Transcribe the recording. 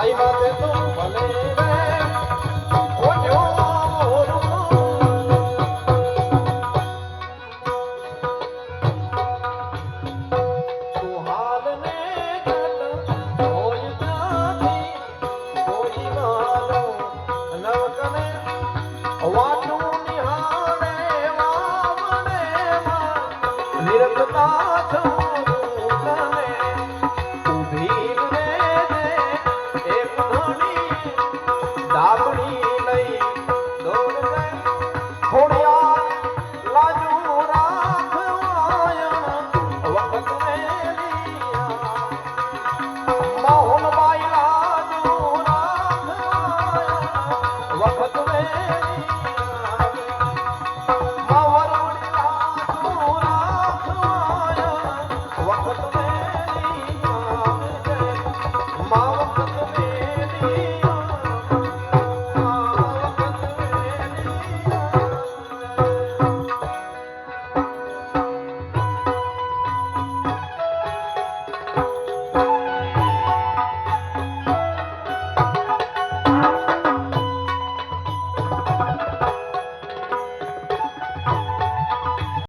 आई बातें तो भले रे ओ जो तू हाल ने जल कोई जाती कोई मारो नवकने वाटू निहारे वावने मा निरखता छोरू तने उभी रे एक धणी दाबड़ी लई दौड़ गए खोड़िया लाजू राखवाया वक्त मेलिया मोहन बाई लाजू राखवाया वक्त मेलिया मावरुड़ी लाजू राखवाया वक्त मेलिया माव